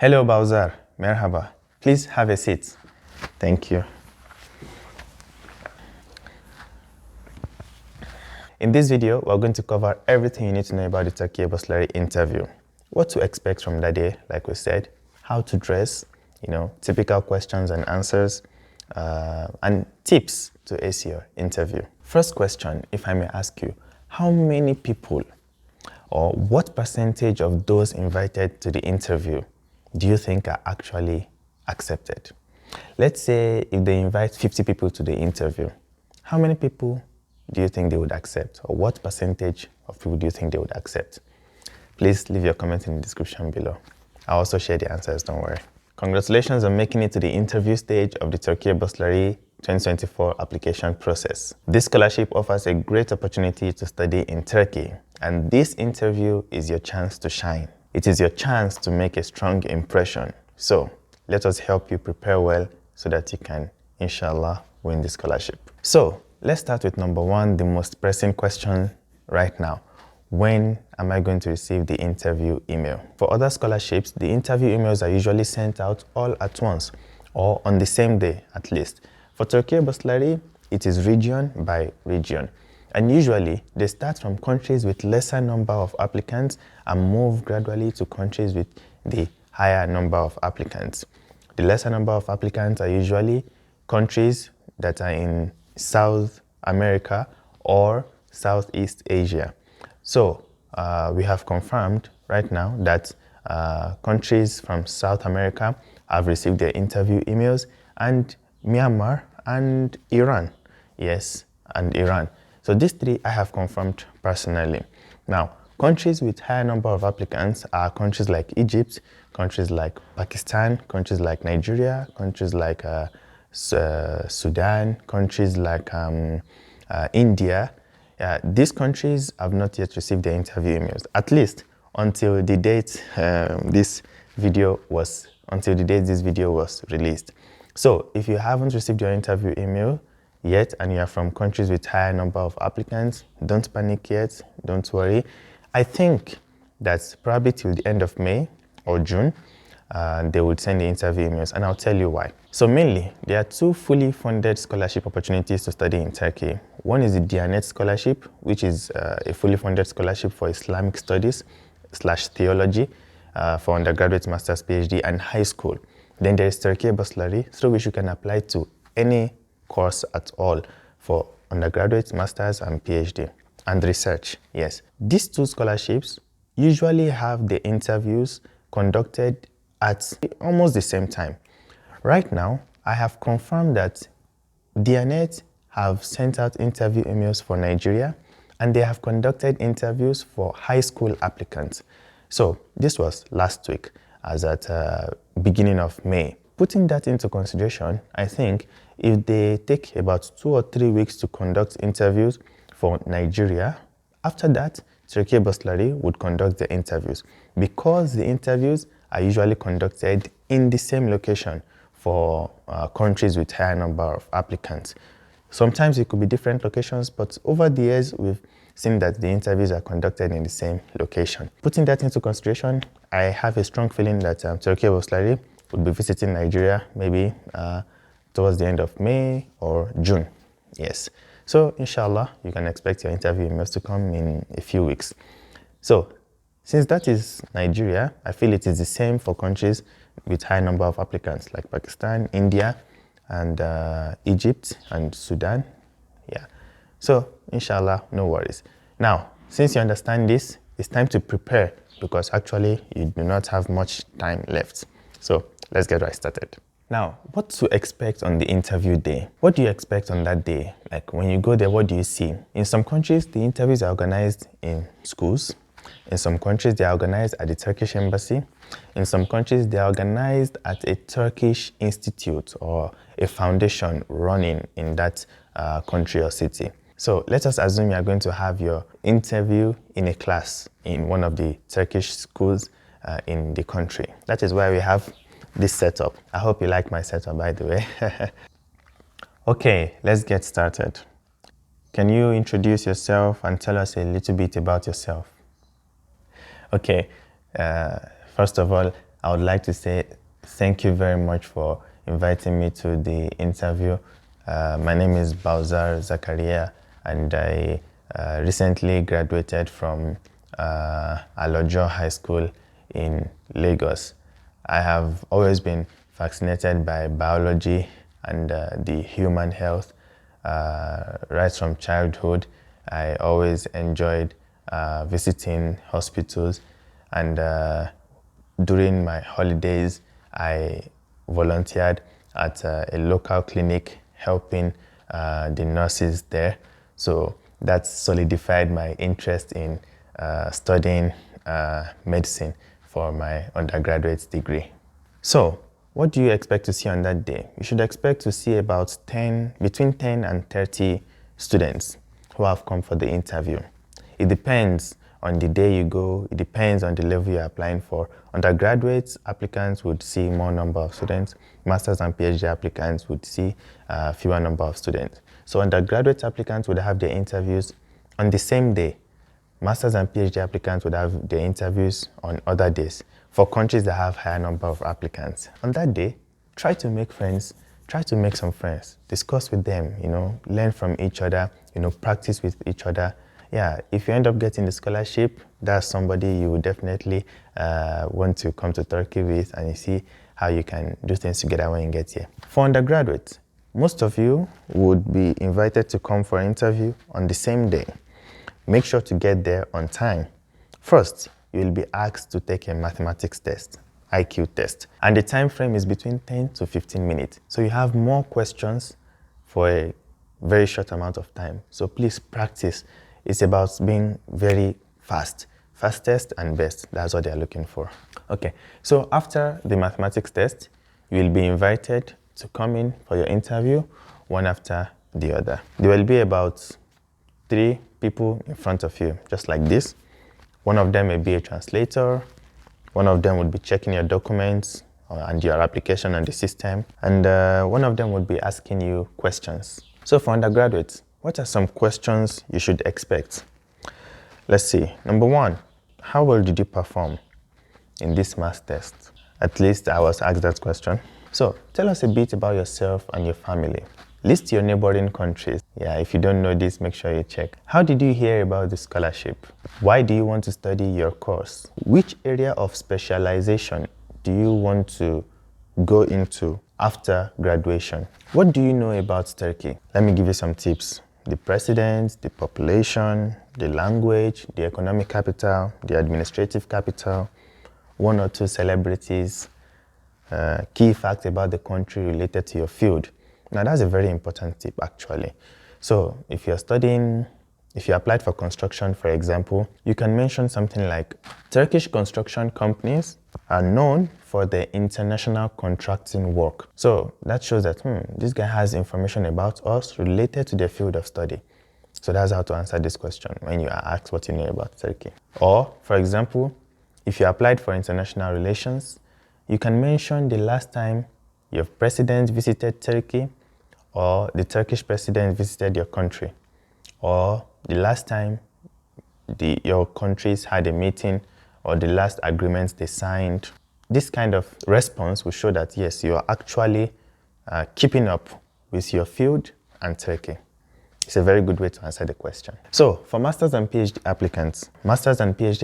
Hello Baozar, merhaba. Please have a seat. Thank you. In this video, we're going to cover everything you need to know about the Turkiye Burslari interview. What to expect from that day, like we said, how to dress, typical questions and answers, and tips to ace your interview. First question, if I may ask you, how many people or what percentage of those invited to the interview do you think are actually accepted? Let's say if they invite 50 people to the interview, how many people do you think they would accept? Or what percentage of people do you think they would accept? Please leave your comment in the description below. I'll also share the answers, don't worry. Congratulations on making it to the interview stage of the Turkiye Burslari 2024 application process. This scholarship offers a great opportunity to study in Turkey, and this interview is your chance to shine. It is your chance to make a strong impression. So let us help you prepare well so that you can, inshallah, win the scholarship. So let's start with number one, the most pressing question right now. When am I going to receive the interview email? For other scholarships, the interview emails are usually sent out all at once or on the same day at least. For Turkiye Burslari, it is region by region. And usually, they start from countries with lesser number of applicants and move gradually to countries with the higher number of applicants. The lesser number of applicants are usually countries that are in South America or Southeast Asia. So we have confirmed right now that countries from South America have received their interview emails, and Myanmar and Iran. Yes, and Iran. So these three I have confirmed personally. Now, countries with higher number of applicants are countries like Egypt, countries like Pakistan, countries like Nigeria, countries like Sudan, countries like India. These countries have not yet received their interview emails, at least until the date this video was released. So if you haven't received your interview email yet and you are from countries with higher number of applicants, don't panic yet, don't worry. I think that's probably till the end of May or June, they will send the interview emails, and I'll tell you why. So mainly, there are two fully funded scholarship opportunities to study in Turkey. One is the Diyanet Scholarship, which is a fully funded scholarship for Islamic studies / theology for undergraduate, master's, PhD, and high school. Then there is Turkiye Burslari, through which you can apply to any course at all for undergraduate, master's, and PhD, and research. Yes, these two scholarships usually have the interviews conducted at almost the same time. Right now, I have confirmed that Diyanet have sent out interview emails for Nigeria, and they have conducted interviews for high school applicants. So this was last week, as at beginning of May. Putting that into consideration, I think if they take about 2 or 3 weeks to conduct interviews for Nigeria, after that, Turkiye Burslari would conduct the interviews, because the interviews are usually conducted in the same location for countries with higher number of applicants. Sometimes it could be different locations, but over the years, we've seen that the interviews are conducted in the same location. Putting that into consideration, I have a strong feeling that Turkiye Burslari would be visiting Nigeria maybe towards the end of May or June. Yes. So inshallah, you can expect your interview emails to come in a few weeks. So since that is Nigeria, I feel it is the same for countries with high number of applicants like Pakistan, India, and Egypt and Sudan. Yeah. So inshallah, no worries. Now, since you understand this, it's time to prepare, because actually you do not have much time left. So let's get right started. Now, what to expect on the interview day? What do you expect on that day? Like when you go there, what do you see? In some countries, the interviews are organized in schools. In some countries, they are organized at the Turkish embassy. In some countries, they are organized at a Turkish institute or a foundation running in that country or city. So let us assume you are going to have your interview in a class in one of the Turkish schools in the country. That is why we have this setup. I hope you like my setup, by the way. Okay, let's get started. Can you introduce yourself and tell us a little bit about yourself? Okay, first of all, I would like to say thank you very much for inviting me to the interview. My name is Baozar Zakariyyah, and I recently graduated from Alojo High School in Lagos. I have always been fascinated by biology and the human health. Right from childhood, I always enjoyed visiting hospitals, and during my holidays, I volunteered at a local clinic helping the nurses there. So that solidified my interest in studying medicine for my undergraduate degree. So, what do you expect to see on that day? You should expect to see about between 10 and 30 students who have come for the interview. It depends on the day you go, it depends on the level you're applying for. Undergraduates applicants would see more number of students. Masters and PhD applicants would see fewer number of students. So undergraduate applicants would have their interviews on the same day. Masters and PhD applicants would have their interviews on other days. For countries that have higher number of applicants, on that day, try to make friends, try to make some friends, discuss with them, learn from each other, practice with each other. Yeah, if you end up getting the scholarship, that's somebody you would definitely want to come to Turkey with, and you see how you can do things together when you get here. For undergraduates, most of you would be invited to come for an interview on the same day. Make sure to get there on time. First, you will be asked to take a mathematics test, IQ test, and the time frame is between 10 to 15 minutes. So you have more questions for a very short amount of time. So please practice. It's about being very fast. Fastest and best, that's what they're looking for. Okay, so after the mathematics test, you will be invited to come in for your interview, one after the other. There will be about 3 people in front of you, just like this. One of them may be a translator. One of them would be checking your documents and your application on the system. And one of them would be asking you questions. So for undergraduates, what are some questions you should expect? Let's see. Number 1, how well did you perform in this math test? At least I was asked that question. So tell us a bit about yourself and your family. List your neighboring countries. Yeah, if you don't know this, make sure you check. How did you hear about the scholarship? Why do you want to study your course? Which area of specialization do you want to go into after graduation? What do you know about Turkey? Let me give you some tips. The president, the population, the language, the economic capital, the administrative capital, 1 or 2 celebrities, key facts about the country related to your field. Now, that's a very important tip, actually. So if you applied for construction, for example, you can mention something like, Turkish construction companies are known for their international contracting work. So that shows that, this guy has information about us related to their field of study. So that's how to answer this question when you are asked what you know about Turkey. Or, for example, if you applied for international relations, you can mention the last time your president visited Turkey, or the Turkish president visited your country, or the last time your countries had a meeting, or the last agreements they signed. This kind of response will show that, yes, you are actually keeping up with your field and Turkey. It's a very good way to answer the question. So, for Masters and PhD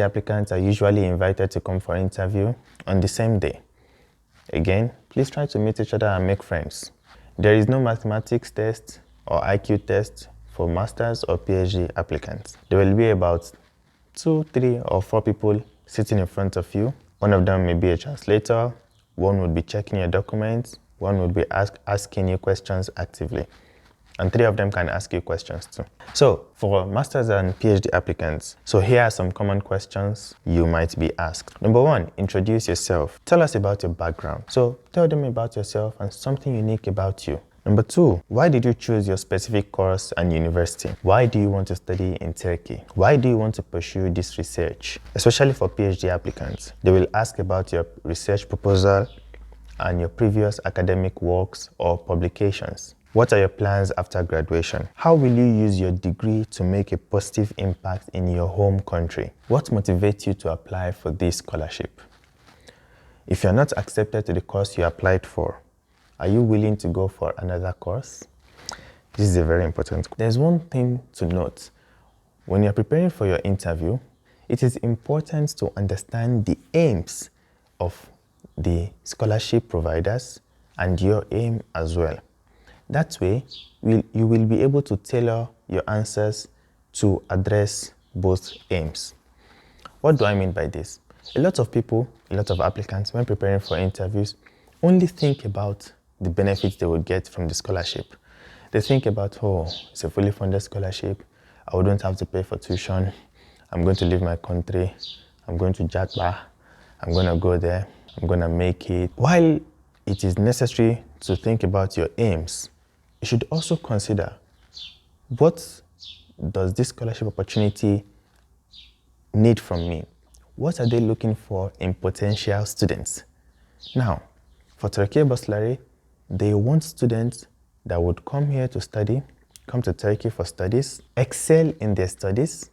applicants are usually invited to come for an interview on the same day. Again, please try to meet each other and make friends. There is no mathematics test or IQ test for Masters or PhD applicants. There will be about 2, 3, or 4 people sitting in front of you. One of them may be a translator, one would be checking your documents, one would be asking you questions actively, and 3 of them can ask you questions too. So for Masters and PhD applicants, so here are some common questions you might be asked. Number 1, introduce yourself. Tell us about your background. So tell them about yourself and something unique about you. Number 2, why did you choose your specific course and university? Why do you want to study in Turkey? Why do you want to pursue this research? Especially for PhD applicants, they will ask about your research proposal and your previous academic works or publications. What are your plans after graduation? How will you use your degree to make a positive impact in your home country? What motivates you to apply for this scholarship? If you're not accepted to the course you applied for, are you willing to go for another course? This is a very important. There's one thing to note. When you're preparing for your interview, it is important to understand the aims of the scholarship providers and your aim as well. That way, you will be able to tailor your answers to address both aims. What do I mean by this? A lot of people, a lot of applicants, when preparing for interviews, only think about the benefits they would get from the scholarship. They think about, oh, it's a fully funded scholarship. I wouldn't have to pay for tuition. I'm going to leave my country. I'm going to Jakba. I'm going to go there. I'm going to make it. While it is necessary to think about your aims, you should also consider, what does this scholarship opportunity need from me? What are they looking for in potential students? Now, for Turkiye Burslari, they want students that would come here to study, come to Turkey for studies, excel in their studies,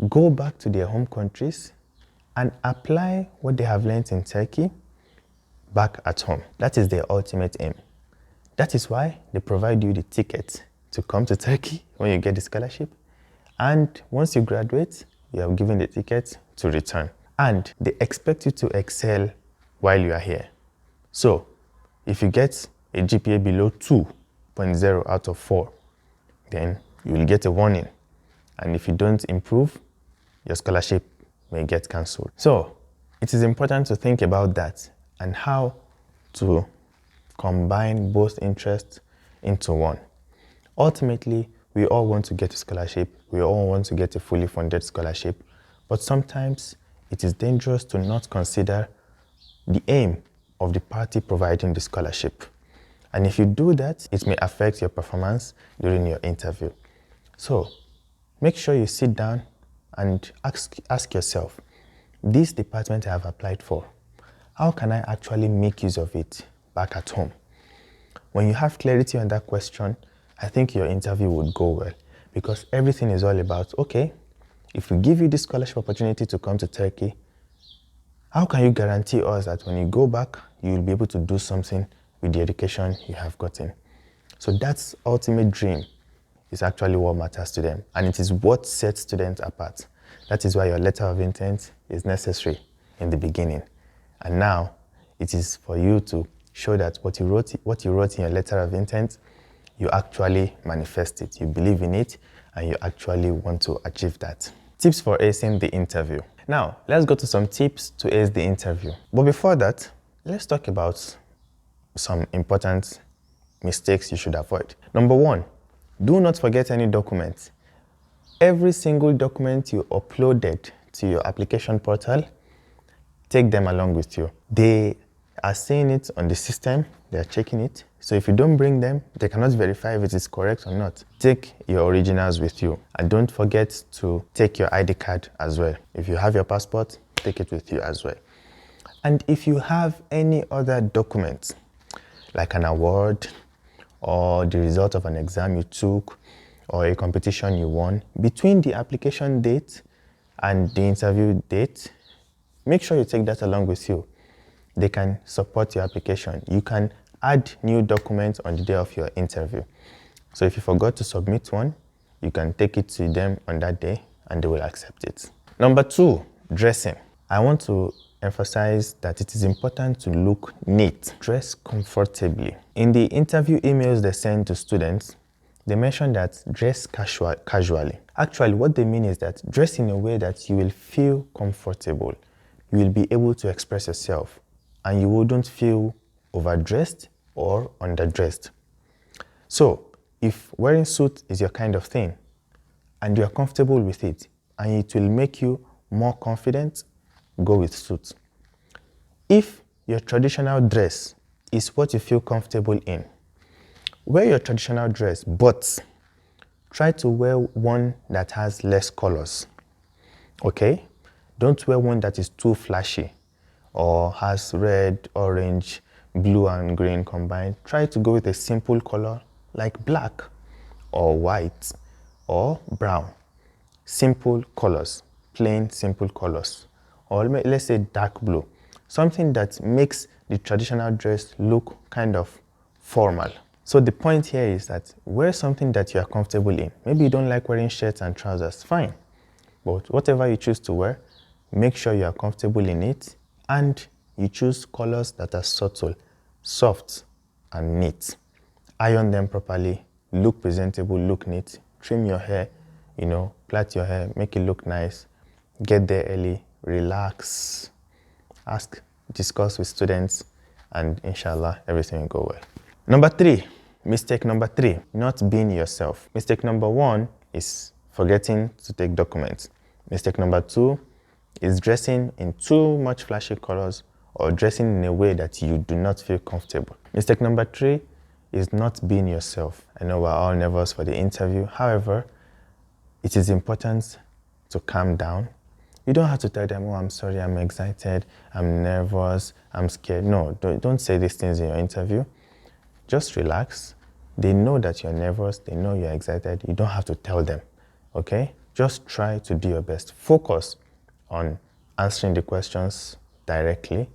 go back to their home countries, and apply what they have learned in Turkey back at home. That is their ultimate aim. That is why they provide you the ticket to come to Turkey when you get the scholarship. And once you graduate, you are given the ticket to return. And they expect you to excel while you are here. So, if you get a GPA below 2.0 out of 4, then you will get a warning. And if you don't improve, your scholarship may get cancelled. So, it is important to think about that and how to combine both interests into one. Ultimately, we all want to get a scholarship. We all want to get a fully funded scholarship. But sometimes it is dangerous to not consider the aim of the party providing the scholarship. And if you do that, it may affect your performance during your interview. So make sure you sit down and ask yourself, this department I have applied for, how can I actually make use of it back at home? When you have clarity on that question, I think your interview would go well, because everything is all about, okay, if we give you this scholarship opportunity to come to Turkey, how can you guarantee us that when you go back, you will be able to do something with the education you have gotten? So that's ultimate dream is actually what matters to them, and it is what sets students apart. That is why your letter of intent is necessary in the beginning. And now it is for you to show that what you wrote in your letter of intent, you actually manifest it, you believe in it, and you actually want to achieve that. Tips for acing the interview. Now, let's go to some tips to ace the interview. But before that, let's talk about some important mistakes you should avoid. Number one, do not forget any documents. Every single document you uploaded to your application portal, take them along with you. They are seeing it on the system, they are checking it. So if you don't bring them, they cannot verify if it is correct or not. Take your originals with you. And don't forget to take your ID card as well. If you have your passport, take it with you as well. And if you have any other documents, like an award or the result of an exam you took or a competition you won, between the application date and the interview date, make sure you take that along with you. They can support your application. You can add new documents on the day of your interview. So if you forgot to submit one, you can take it to them on that day and they will accept it. Number two, dressing. I want to emphasize that it is important to look neat. Dress comfortably. In the interview emails they send to students, they mention that dress casually. Actually, what they mean is that dress in a way that you will feel comfortable. You will be able to express yourself and you wouldn't feel overdressed or underdressed. So, if wearing suit is your kind of thing and you are comfortable with it and it will make you more confident, go with suit. If your traditional dress is what you feel comfortable in, wear your traditional dress, but try to wear one that has less colors, okay? Don't wear one that is too flashy or has red, orange, blue and green combined. Try to go with a simple color like black or white or brown. Simple colors, plain simple colors. Or let's say dark blue. something that makes the traditional dress look kind of formal. So the point here is that wear something that you are comfortable in. Maybe you don't like wearing shirts and trousers, fine. But whatever you choose to wear, make sure you are comfortable in it and you choose colors that are subtle, soft, and neat. Iron them properly, look presentable, look neat, trim your hair, plait your hair, make it look nice, get there early, relax, ask, discuss with students, and inshallah, everything will go well. Number 3, mistake number 3, not being yourself. Mistake number 1 is forgetting to take documents. Mistake number 2 is dressing in too much flashy colors or dressing in a way that you do not feel comfortable. Mistake number 3 is not being yourself. I know we're all nervous for the interview. However, it is important to calm down. You don't have to tell them, oh, I'm sorry, I'm excited, I'm nervous, I'm scared. No, don't say these things in your interview. Just relax. They know that you're nervous, they know you're excited. You don't have to tell them, okay? Just try to do your best. Focus on answering the questions directly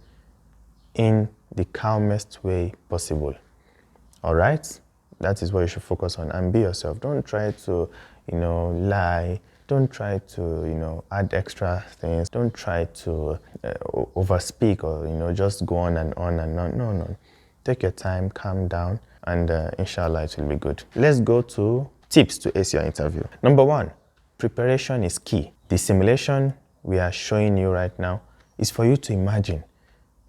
in the calmest way possible. All right? That is what you should focus on, and be yourself. Don't try to, lie. Don't try to, add extra things. Don't try to overspeak or, just go on and on and on. No. Take your time, calm down, and inshallah it will be good. Let's go to tips to ace your interview. Number 1, preparation is key. The simulation we are showing you right now is for you to imagine,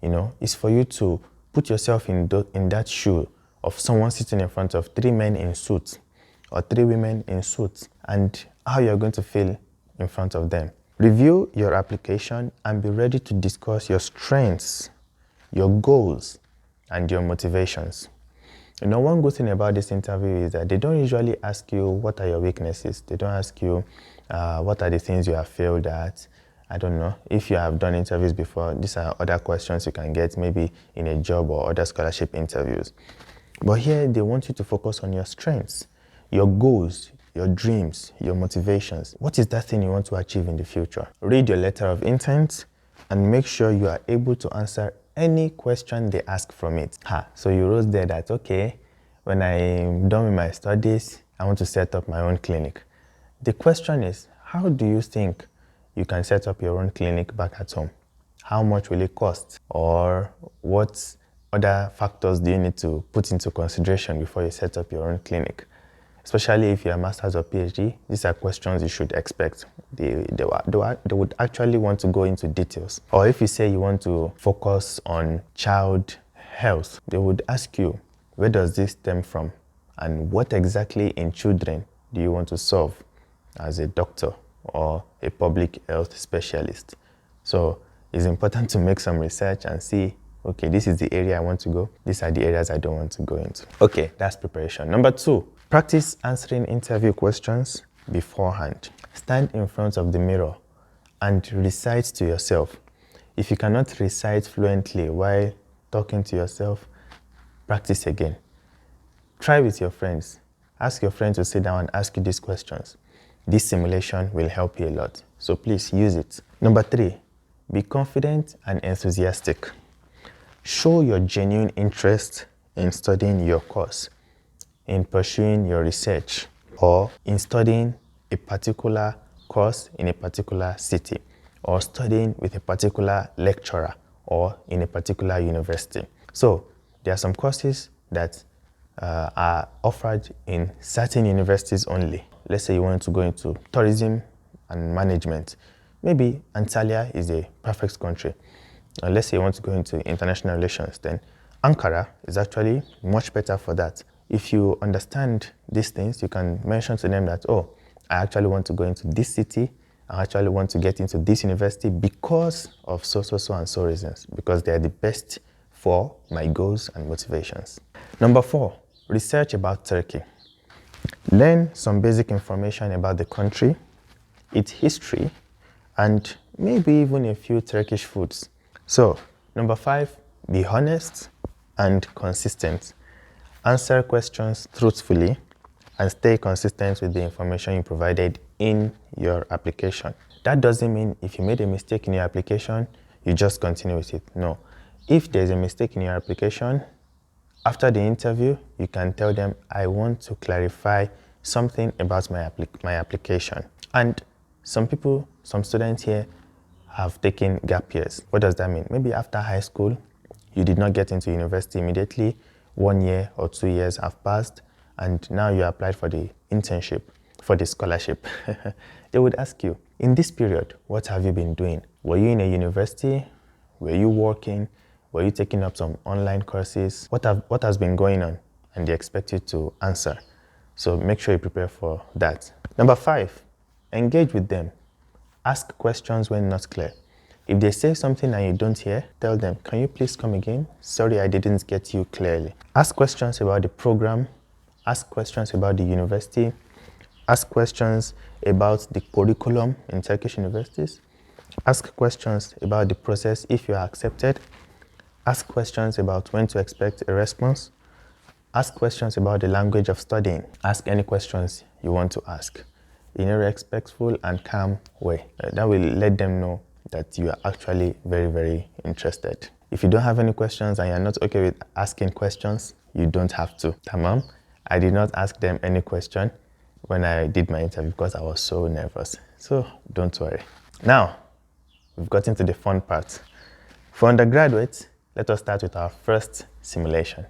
it's for you to put yourself in that shoe of someone sitting in front of 3 men in suits or 3 women in suits, and how you're going to feel in front of them. Review your application and be ready to discuss your strengths, your goals, and your motivations. One good thing about this interview is that they don't usually ask you what are your weaknesses. They don't ask you what are the things you have failed at. I don't know. If you have done interviews before, these are other questions you can get maybe in a job or other scholarship interviews. But here, they want you to focus on your strengths, your goals, your dreams, your motivations. What is that thing you want to achieve in the future? Read your letter of intent and make sure you are able to answer any question they ask from it. So you wrote there that, okay, when I'm done with my studies, I want to set up my own clinic. The question is, how do you think you can set up your own clinic back at home? How much will it cost? Or what other factors do you need to put into consideration before you set up your own clinic? Especially if you're a master's or PhD, these are questions you should expect. They would actually want to go into details. Or if you say you want to focus on child health, they would ask you, where does this stem from? And what exactly in children do you want to solve as a doctor or a public health specialist? So it's important to make some research and see, okay, this is the area I want to go. These are the areas I don't want to go into. Okay, that's preparation. Number 2, practice answering interview questions beforehand. Stand in front of the mirror and recite to yourself. If you cannot recite fluently while talking to yourself, practice again. Try with your friends. Ask your friends to sit down and ask you these questions. This simulation will help you a lot, so please use it. Number 3, be confident and enthusiastic. Show your genuine interest in studying your course, in pursuing your research, or in studying a particular course in a particular city, or studying with a particular lecturer, or in a particular university. So there are some courses that are offered in certain universities only. Let's say you want to go into tourism and management. Maybe Antalya is a perfect country. Let's say you want to go into international relations, then Ankara is actually much better for that. If you understand these things, you can mention to them that, oh, I actually want to go into this city. I actually want to get into this university because of so and so reasons, because they are the best for my goals and motivations. Number 4, research about Turkey. Learn some basic information about the country, its history, and maybe even a few Turkish foods. So, number 5, be honest and consistent. Answer questions truthfully and stay consistent with the information you provided in your application. That doesn't mean if you made a mistake in your application, you just continue with it. No. If there's a mistake in your application, after the interview, you can tell them, I want to clarify something about my application. And some students here have taken gap years. What does that mean? Maybe after high school, you did not get into university immediately, 1 year or 2 years have passed, and now you applied for the internship, for the scholarship. They would ask you, in this period, what have you been doing? Were you in a university? Were you working? Were you taking up some online courses? What has been going on? And they expect you to answer. So make sure you prepare for that. Number 5, engage with them. Ask questions when not clear. If they say something and you don't hear, tell them, can you please come again? Sorry, I didn't get you clearly. Ask questions about the program. Ask questions about the university. Ask questions about the curriculum in Turkish universities. Ask questions about the process if you are accepted. Ask questions about when to expect a response. Ask questions about the language of studying. Ask any questions you want to ask in a respectful and calm way. That will let them know that you are actually very, very interested. If you don't have any questions and you're not okay with asking questions, you don't have to. Tamam, I did not ask them any question when I did my interview because I was so nervous. So don't worry. Now, we've gotten to the fun part. For undergraduates, let us start with our first simulation.